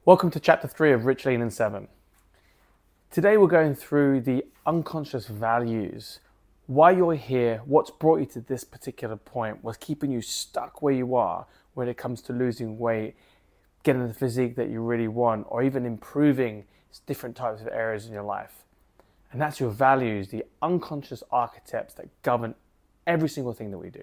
Welcome to chapter 3 of Rich, Lean and 7. Today we're going through the unconscious values, why you're here, what's brought you to this particular point, what's keeping you stuck where you are when it comes to losing weight, getting the physique that you really want, or even improving different types of areas in your life. And that's your values, the unconscious archetypes that govern every single thing that we do.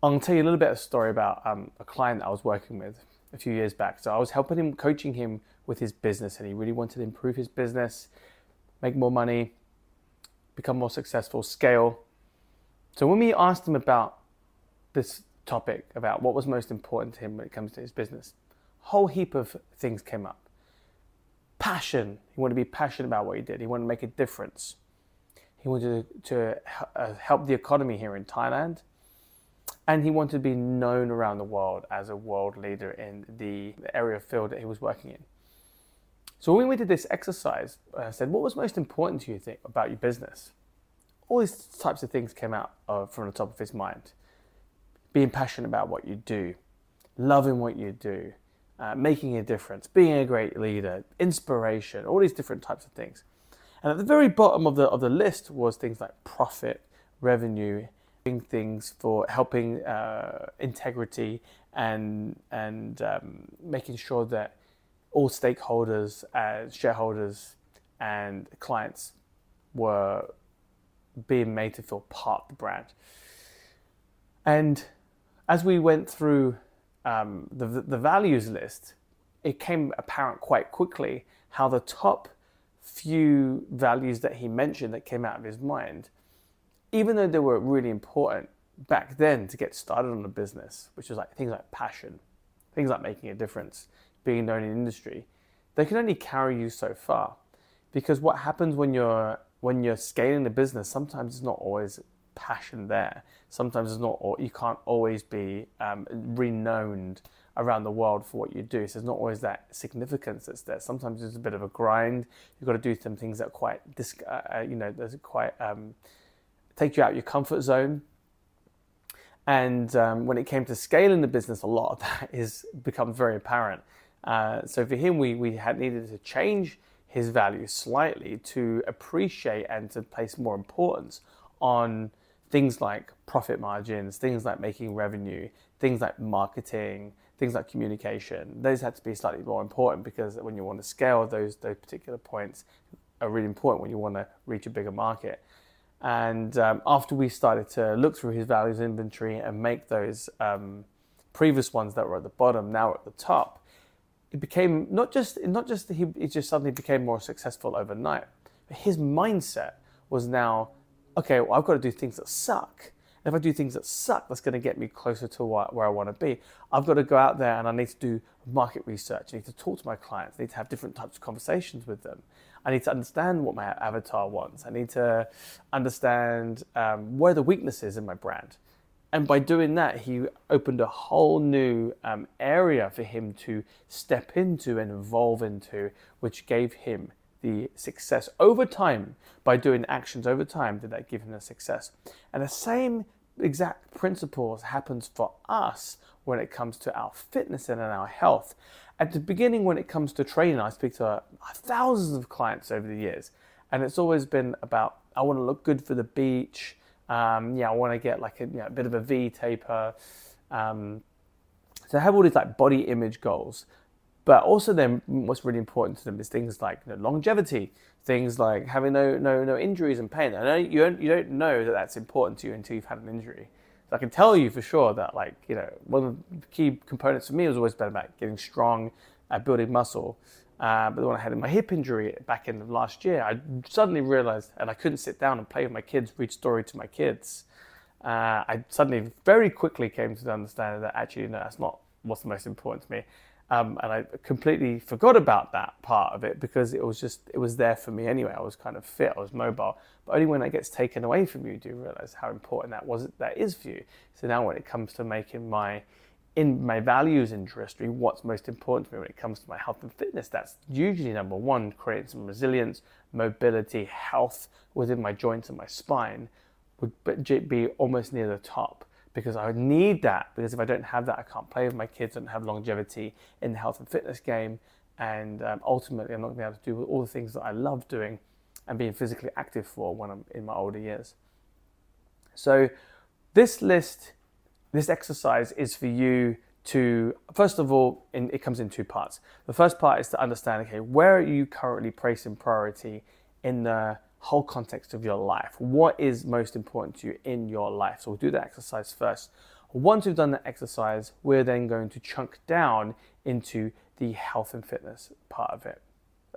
I'm going to tell you a little bit of a story about a client that I was working with a few years back. So I was helping him, coaching him with his business, and he really wanted to improve his business, make more money, become more successful, scale. So when we asked him about this topic, about what was most important to him when it comes to his business, a whole heap of things came up. Passion. He wanted to be passionate about what he did. He wanted to make a difference. He wanted to help the economy here in Thailand. And he wanted to be known around the world as a world leader in the area of field that he was working in. So when we did this exercise, I said, what was most important to you about your business? All these types of things came out from the top of his mind. Being passionate about what you do, loving what you do, making a difference, being a great leader, inspiration, all these different types of things. And at the very bottom of the list was things like profit, revenue, things for helping integrity and making sure that all stakeholders, shareholders and clients were being made to feel part of the brand. And as we went through the values list, it came apparent quite quickly how the top few values that he mentioned that came out of his mind, even though they were really important back then to get started on a business, which was like things like passion, things like making a difference, being known in industry, they can only carry you so far. Because what happens when you're scaling the business, sometimes it's not always passion there. Sometimes it's not, or you can't always be renowned around the world for what you do. So there's not always that significance that's there. Sometimes it's a bit of a grind. You've got to do some things that are quite, there's quite take you out of your comfort zone. And when it came to scaling the business, a lot of that is become very apparent. So for him, we had needed to change his values slightly to appreciate and to place more importance on things like profit margins, things like making revenue, things like marketing, things like communication. Those had to be slightly more important because when you want to scale, those particular points are really important when you want to reach a bigger market. And after we started to look through his values inventory and make those previous ones that were at the bottom now at the top, it became not just he just suddenly became more successful overnight. But his mindset was now, okay, well, I've got to do things that suck. And if I do things that suck, that's going to get me closer to where I want to be. I've got to go out there and I need to do market research. I need to talk to my clients. I need to have different types of conversations with them. I need to understand what my avatar wants. I need to understand where the weakness is in my brand. And by doing that, he opened a whole new area for him to step into and evolve into, which gave him the success over time. By doing actions over time, did that give him the success? And the same exact principles happens for us when it comes to our fitness and our health. At the beginning, when it comes to training, I speak to thousands of clients over the years, and it's always been about, I want to look good for the beach. I want to get like a bit of a V taper. So I have all these like body image goals, but also then what's really important to them is things like longevity, things like having no injuries and pain. I know you don't know that that's important to you until you've had an injury. So I can tell you for sure that one of the key components for me has always been about getting strong, building muscle. But when I had my hip injury back in last year, I suddenly realized, and I couldn't sit down and play with my kids, read story to my kids. I suddenly very quickly came to the understanding that actually, no, that's not what's the most important to me. And I completely forgot about that part of it because it was there for me anyway. I was kind of fit, I was mobile. But only when that gets taken away from you do you realize how important that is for you. So now when it comes to making my values industry, what's most important to me when it comes to my health and fitness, that's usually number one, creating some resilience, mobility, health within my joints and my spine would be almost near the top. because I need that, because if I don't have that, I can't play with my kids, I don't have longevity in the health and fitness game, and ultimately I'm not going to be able to do all the things that I love doing and being physically active for when I'm in my older years. So this exercise is for you to, first of all, it comes in two parts. The first part is to understand, okay, where are you currently placing priority in the whole context of your life? What is most important to you in your life? So we'll do the exercise first. Once we've done the exercise, we're then going to chunk down into the health and fitness part of it.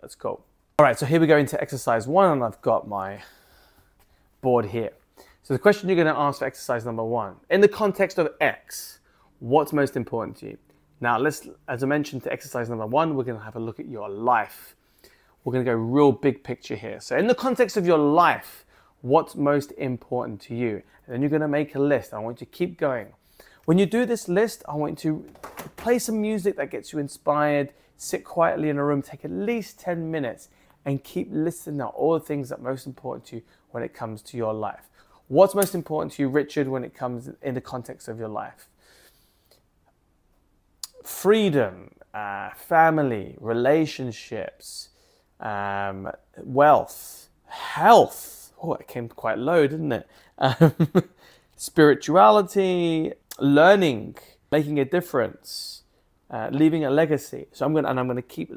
Let's go. All right, so here we go into exercise 1, and I've got my board here. So the question you're going to ask for exercise number 1, in the context of X, what's most important to you? Now, as I mentioned, to exercise number 1, we're going to have a look at your life. We're going to go real big picture here. So in the context of your life, what's most important to you? And then you're going to make a list. I want you to keep going. When you do this list, I want you to play some music that gets you inspired, sit quietly in a room, take at least 10 minutes, and keep listing out all the things that are most important to you when it comes to your life. What's most important to you, Richard, when it comes in the context of your life? Freedom, family, relationships, wealth, health. Oh, it came quite low, didn't it? Spirituality, learning, making a difference, leaving a legacy. So I'm going to keep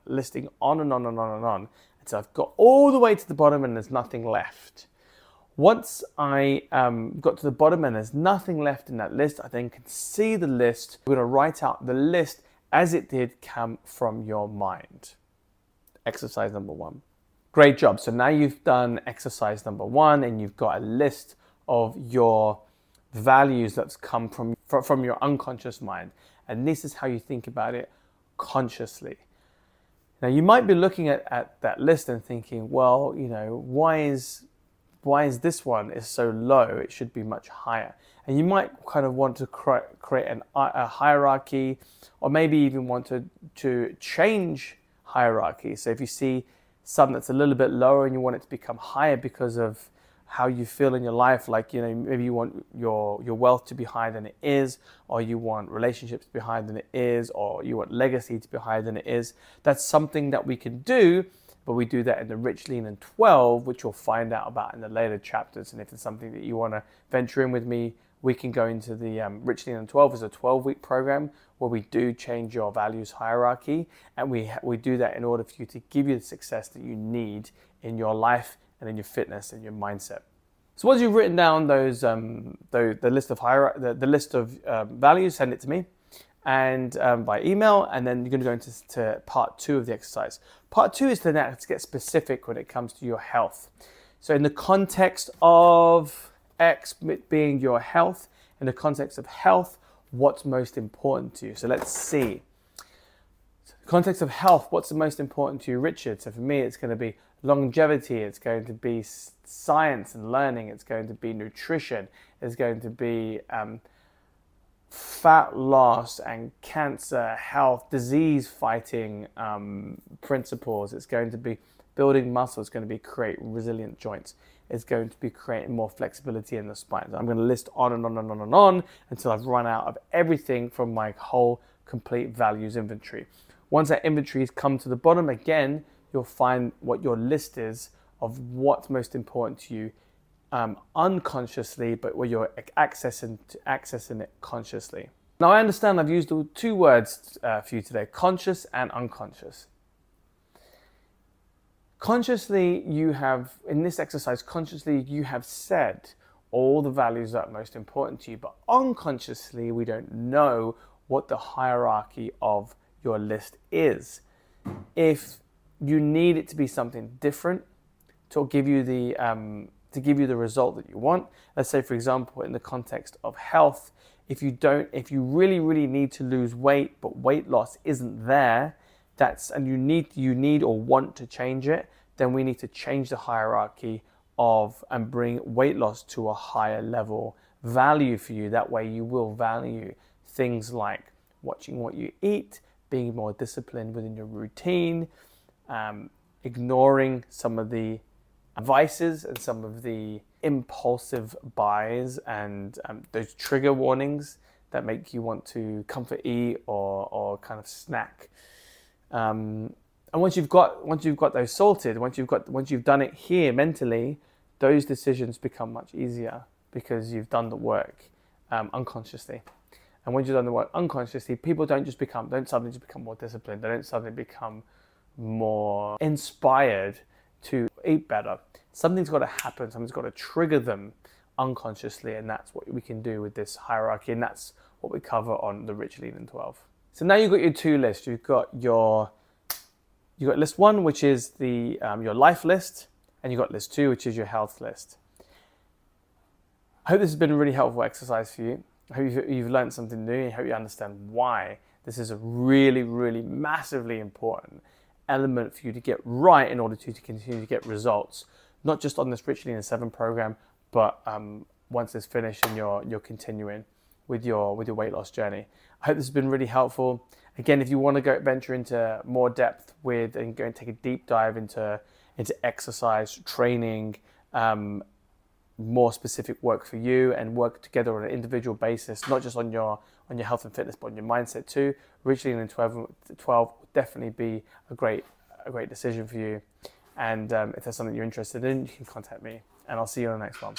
listing on and on and on and on until I've got all the way to the bottom and there's nothing left. Once I got to the bottom and there's nothing left in that list, I then can see the list. We're going to write out the list as it did come from your mind. Exercise number 1. Great job. So now you've done exercise number 1 and you've got a list of your values that's come from your unconscious mind. And this is how you think about it consciously. Now you might be looking at that list and thinking, well, you know, why is this one is so low? It should be much higher. And you might kind of want to create a hierarchy, or maybe even want to change hierarchy. So if you see something that's a little bit lower and you want it to become higher because of how you feel in your life, like, you know, maybe you want your wealth to be higher than it is, or you want relationships to be higher than it is, or you want legacy to be higher than it is. That's something that we can do, but we do that in the Rich, Lean, and 12, which you'll find out about in the later chapters. And if it's something that you want to venture in with me, we can go into the Rich, Lean, and 12 as a 12-week program where we do change your values hierarchy. And we do that in order for you to give you the success that you need in your life and in your fitness and your mindset. So once you've written down those, the list of values, send it to me and by email, and then you're going to go into part 2 of the exercise. Part 2 is to get specific when it comes to your health. So in the context of X being your health, in the context of health, what's most important to you? So let's see. Context of health, what's the most important to you, Richard? So for me, it's going to be longevity, it's going to be science and learning, it's going to be nutrition, it's going to be fat loss and cancer, health, disease fighting principles. It's going to be building muscle, it's going to be creating resilient joints, it's going to be creating more flexibility in the spine. So I'm going to list on and on and on and on until I've run out of everything from my whole complete values inventory. Once that inventory has come to the bottom, again, you'll find what your list is of what's most important to you unconsciously, but where you're accessing it consciously. Now, I understand I've used 2 words for you today, conscious and unconscious. Consciously, in this exercise, consciously you have said all the values that are most important to you, but unconsciously we don't know what the hierarchy of your list is. If you need it to be something different to give you the result that you want. Let's say, for example, in the context of health, if you really need to lose weight, but weight loss isn't there, and you need or want to change it, then we need to change the hierarchy and bring weight loss to a higher level value for you. That way you will value things like watching what you eat, being more disciplined within your routine, ignoring some of the vices and some of the impulsive buys and those trigger warnings that make you want to comfort eat or kind of snack. And once you've got those sorted, once you've done it here mentally, those decisions become much easier because you've done the work unconsciously. And once you've done the work unconsciously, people don't suddenly just become more disciplined. They don't suddenly become more inspired to eat better. Something's got to happen. Something's got to trigger them unconsciously, and that's what we can do with this hierarchy, and that's what we cover on the Rich, Lean, and 12. So now you've got your two lists. You've got list one, which is the your life list, and you've got list two, which is your health list. I hope this has been a really helpful exercise for you. I hope you've learned something new. I hope you understand why this is a really, really massively important element for you to get right in order to continue to get results, not just on this Rich, Lean, and 7 program, but once it's finished and you're continuing with your weight loss journey. I hope this has been really helpful. Again, if you want to venture into more depth with and go and take a deep dive into exercise training, more specific work for you, and work together on an individual basis, not just on your health and fitness, but on your mindset too, Rich, Lean, and 12 will definitely be a great decision for you. And if there's something you're interested in, you can contact me, and I'll see you on the next one.